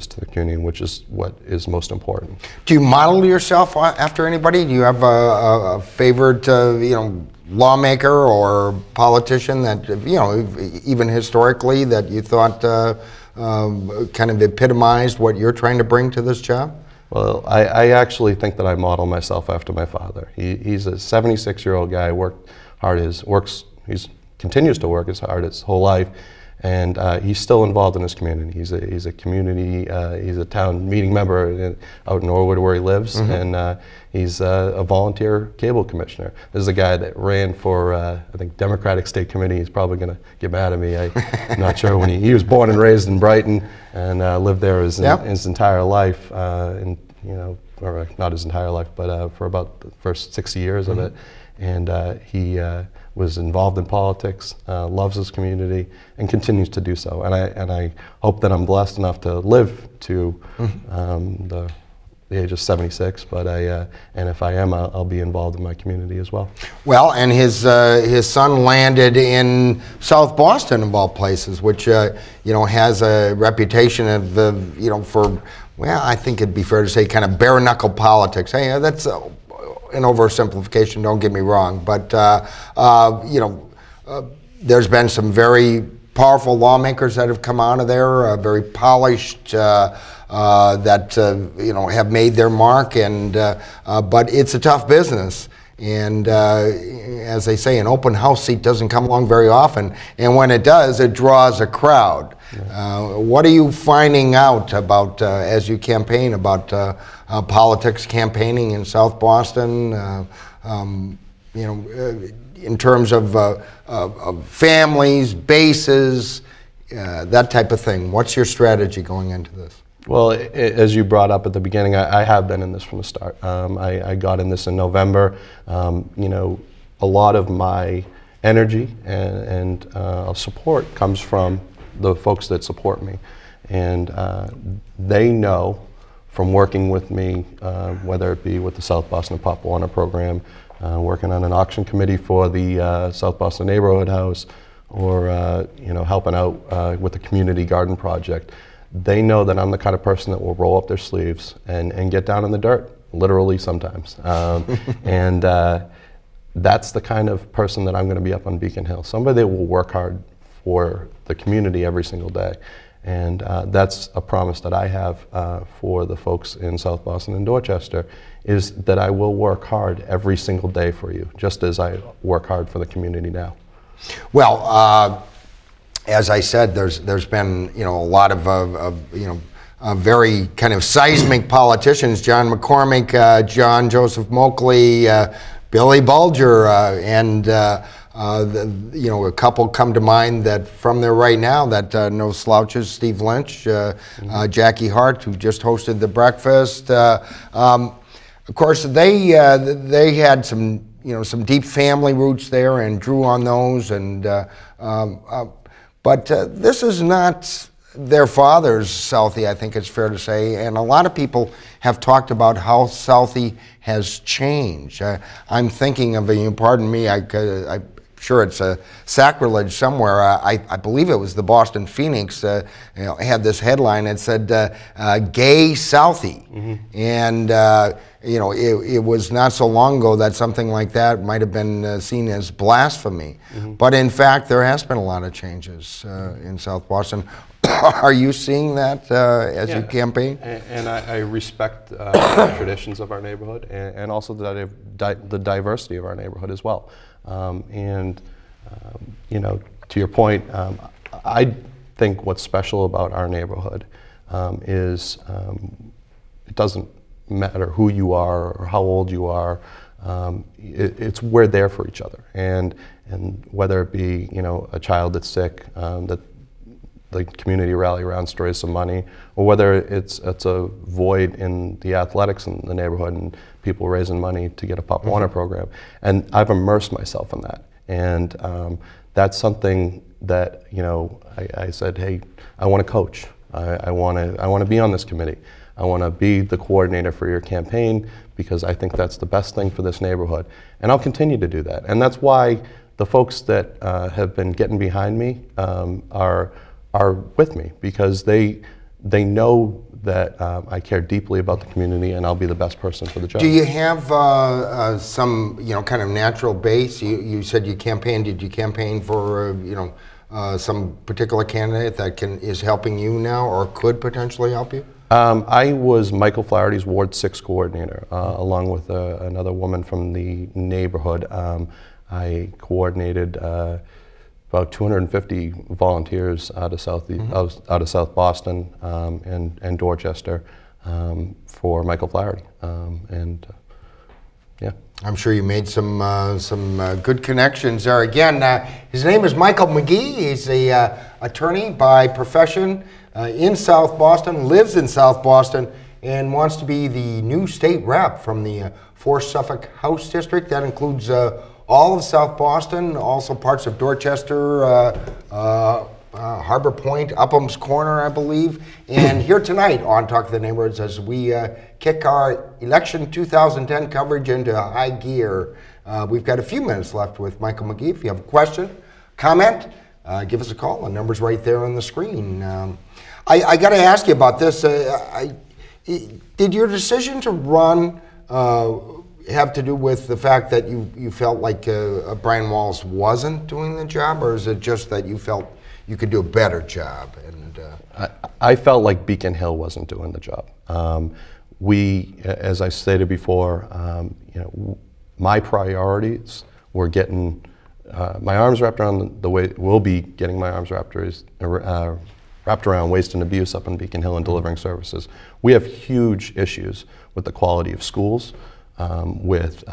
to the community, which is what is most important. Do you model yourself after anybody? Do you have a favorite, lawmaker or politician that, even historically, that you thought kind of epitomized what you're trying to bring to this job? Well, I actually think that I model myself after my father. He's a 76-year-old guy, continues to work as hard his whole life, and he's still involved in his community. He's a community, he's a town meeting member out in Norwood where he lives, and he's a volunteer cable commissioner. This is a guy that ran for, I think, Democratic State Committee. He's probably going to get mad at me. I'm not sure when he was born and raised in Brighton and lived there his entire life, or not his entire life, but for about the first 60 years of it. And he was involved in politics, loves his community, and continues to do so. And I hope that I'm blessed enough to live to the age of 76. But and if I am, I'll be involved in my community as well. Well, and his son landed in South Boston, of all places, which has a reputation of for, well, I think it'd be fair to say, kind of bare knuckle politics. Hey, that's an oversimplification, don't get me wrong, but there's been some very powerful lawmakers that have come out of there, very polished, that have made their mark, and but it's a tough business. And as they say, an open house seat doesn't come along very often, and when it does, it draws a crowd. What are you finding out about as you campaign about politics, campaigning in South Boston? In terms of families, bases, that type of thing. What's your strategy going into this? Well, as you brought up at the beginning, I have been in this from the start. I got in this in November. A lot of my energy and support comes from the folks that support me. And they know from working with me, whether it be with the South Boston Pop Warner program, working on an auction committee for the South Boston Neighborhood House, or helping out with the community garden project. They know that I'm the kind of person that will roll up their sleeves and get down in the dirt, literally sometimes. And that's the kind of person that I'm going to be up on Beacon Hill. Somebody that will work hard for the community every single day. And that's a promise that I have for the folks in South Boston and Dorchester, is that I will work hard every single day for you, just as I work hard for the community now. Well, as I said, there's been a lot of very kind of seismic politicians: John McCormick, John Joseph Moakley, Billy Bulger, and a couple come to mind that from there right now that no slouches: Steve Lynch, Jackie Hart, who just hosted the breakfast. Of course, they had some some deep family roots there and drew on those, and but this is not their father's Southie, I think it's fair to say, and a lot of people have talked about how Southie has changed. I'm thinking of pardon me, I'm sure it's a sacrilege somewhere. I believe it was the Boston Phoenix had this headline that said "Gay Southie," and it was not so long ago that something like that might have been seen as blasphemy. But in fact, there has been a lot of changes in South Boston. Are you seeing that as you campaign? And I respect the traditions of our neighborhood, and also the diversity of our neighborhood as well. To your point, I think what's special about our neighborhood is it doesn't matter who you are or how old you are. We're there for each other, and whether it be a child that's sick, that the community rally around to raise some money, or whether it's a void in the athletics in the neighborhood and people raising money to get a Pop Warner program. And I've immersed myself in that. And that's something that, I said, hey, I want to coach. I want to be on this committee. I want to be the coordinator for your campaign, because I think that's the best thing for this neighborhood. And I'll continue to do that. And that's why the folks that have been getting behind me are with me, because they know that I care deeply about the community, and I'll be the best person for the job. Do you have some, kind of natural base? You said you campaigned. Did you campaign for, some particular candidate that is helping you now or could potentially help you? I was Michael Flaherty's Ward 6 coordinator, along with another woman from the neighborhood. I coordinated about 250 volunteers out of South Boston and Dorchester for Michael Flaherty, yeah. I'm sure you made some good connections there. Again, his name is Michael McGee. He's a attorney by profession in South Boston, lives in South Boston, and wants to be the new state rep from the Fourth Suffolk House District. That includes all of South Boston, also parts of Dorchester, Harbor Point, Upham's Corner, I believe. And here tonight on Talk of the Neighborhoods, as we kick our election 2010 coverage into high gear, we've got a few minutes left with Michael McGee. If you have a question, comment, give us a call. The number's right there on the screen. I got to ask you about this. Did your decision to run have to do with the fact that you felt like Brian Wallace wasn't doing the job, or is it just that you felt you could do a better job? And I felt like Beacon Hill wasn't doing the job. We, as I stated before, my priorities were getting my arms wrapped around the way we'll be getting my arms wrapped around waste and abuse up in Beacon Hill and delivering services. We have huge issues with the quality of schools, with